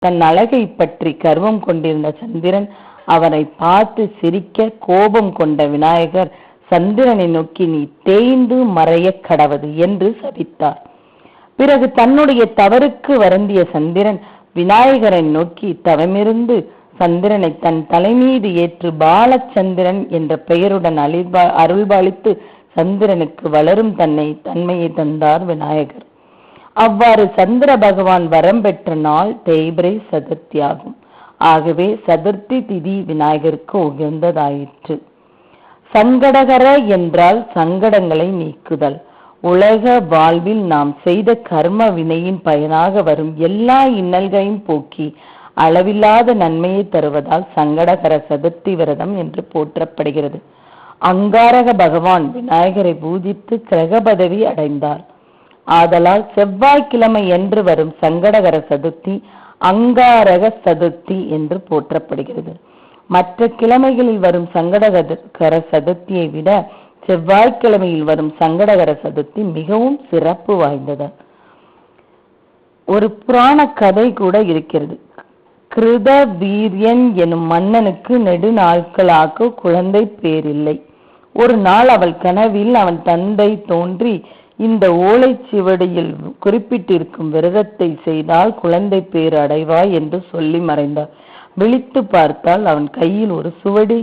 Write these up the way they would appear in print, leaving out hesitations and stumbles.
தன் அழகை பற்றி கர்வம் கொண்டிருந்த சந்திரன் அவரை பார்த்து சிரிக்க கோபம் கொண்ட விநாயகர் சந்திரனை நோக்கி நீ தேய்ந்து மறைய கடவது என்று சபித்தார். பிறகு தன்னுடைய தவறுக்கு வருந்திய சந்திரன் விநாயகரை நோக்கி தவமிருந்து சந்திரனை தன் தலைமீது ஏற்று பாலச்சந்திரன் என்ற பெயருடன் அருள்பாலித்து சந்திரனுக்கு வளரும் தன்மையை தந்தார் விநாயகர். அவ்வாறு சந்திர பகவான் வரம் பெற்ற நாள் தேய்பிரை சதுர்த்தி ஆகும். ஆகவே சதுர்த்தி திதி விநாயகருக்கு உகந்ததாயிற்று. சங்கடகர என்றால் சங்கடங்களை நீக்குதல். உலக வாழ்வில் நாம் செய்த கர்ம வினையின் பயனாக வரும் எல்லா இன்னல்களையும் போக்கி அளவில்லாத நன்மையை தருவதால் சங்கடகர சதுர்த்தி விரதம் என்று போற்றப்படுகிறது. அங்காரக பகவான் விநாயகரை பூஜித்து கிரக பதவி அடைந்தார். ஆதலால் செவ்வாய்க்கிழமை என்று வரும் சங்கடகர சதுர்த்தி அங்காரக சதுர்த்தி என்று போற்றப்படுகிறது. மற்ற கிழமைகளில் வரும் சங்கடகர சதுர்த்தியை விட செவ்வாய்க்கிழமையில் வரும் சங்கடகர சதுர்த்தி மிகவும் சிறப்பு வாய்ந்தது. ஒரு புராண கதை கூட இருக்கிறது. கிருத வீரியன் எனும் மன்னனுக்கு நெடுநாட்களாக குழந்தை பேரில்லை. ஒரு நாள் அவள் கனவில் அவன் தந்தை தோன்றி இந்த ஓலைச்சுவடியில் குறிப்பிட்டிருக்கும் விரதத்தை செய்தால் குழந்தை பேர் அடைவாய் என்று சொல்லி மறைந்தார். விழித்து பார்த்தால் அவன் கையில் ஒரு சுவடி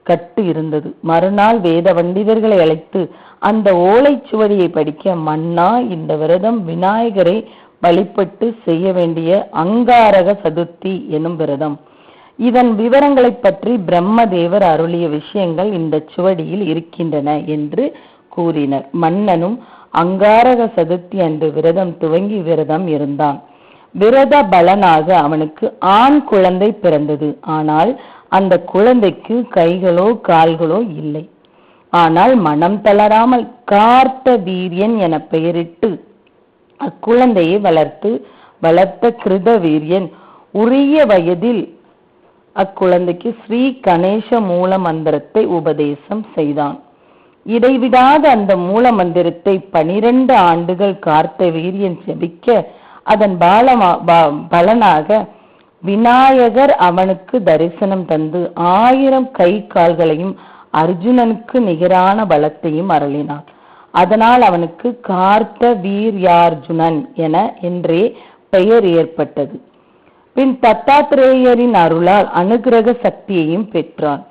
கட்டு இருந்தது. மறுநாள் வேத பண்டிதர்களை அழைத்து அந்த ஓலைச்சுவடியை படிக்க, மன்னா இந்த விரதம் விநாயகரை வழிபட்டு செய்ய வேண்டிய அங்காரக சதுர்த்தி எனும் விரதம். இதன் விவரங்களை பற்றி பிரம்மதேவர் அருளிய விஷயங்கள் இந்த சுவடியில் இருக்கின்றன என்று கூறினர். மன்னனும் அங்காரக சதுர்த்தி அன்று விரதம் துவங்கி விரதம் இருந்தான். விரத பலனாக அவனுக்கு ஆண் குழந்தை பிறந்தது. ஆனால் அந்த குழந்தைக்கு கைகளோ கால்களோ இல்லை. ஆனால் மனம் தளராமல் கார்த்த வீரியன் என பெயரிட்டு அக்குழந்தையை வளர்த்த கிருத வீரியன் உரிய வயதில் அக்குழந்தைக்கு ஸ்ரீ கணேச மூல மந்திரத்தை உபதேசம் செய்தான். இடைவிடாத அந்த மூல மந்திரத்தை 12 ஆண்டுகள் கார்த்த வீரியன் ஜபிக்க அதன் பலனாக விநாயகர் அவனுக்கு தரிசனம் தந்து 1000 கை கால்களையும் அர்ஜுனனுக்கு நிகரான பலத்தையும் அருளினார். அதனால் அவனுக்கு கார்த்த வீர்யார்ஜுனன் என்றே பெயர் ஏற்பட்டது. பின் தத்தாத்திரேயரின் அருளால் அனுகிரக சக்தியையும் பெற்றான்.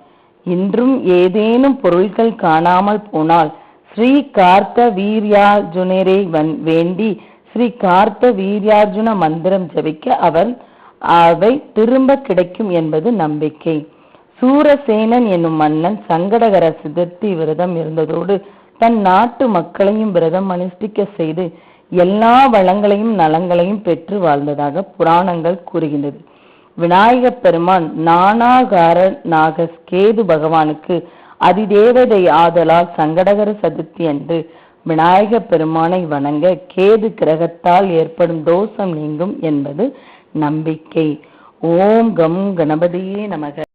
இன்றும் ஏதேனும் பொருள்கள் காணாமல் போனால் ஸ்ரீ கார்த்த வீர்யார்ஜுனரை வேண்டி ஸ்ரீ கார்த்த வீர்யார்ஜுன மந்திரம் ஜபிக்க அவை திரும்ப கிடைக்கும் என்பது நம்பிக்கை. சூரசேனன் என்னும் மன்னன் சங்கடகர சதுர்த்தி விரதம் இருந்ததோடு தன் நாட்டு மக்களையும் விரதம் அனுஷ்டிக்க செய்து எல்லா வளங்களையும் நலங்களையும் பெற்று வாழ்ந்ததாக புராணங்கள் கூறுகின்றது. விநாயக பெருமான் நானாகாரனாக கேது பகவானுக்கு அதிதேவதை ஆதலால் சங்கடகர சதுர்த்தி அன்று விநாயக பெருமானை வணங்க கேது கிரகத்தால் ஏற்படும் தோஷம் நீங்கும் என்பது நம்பிக்கை. ஓம் கம் கணபதியே நமக.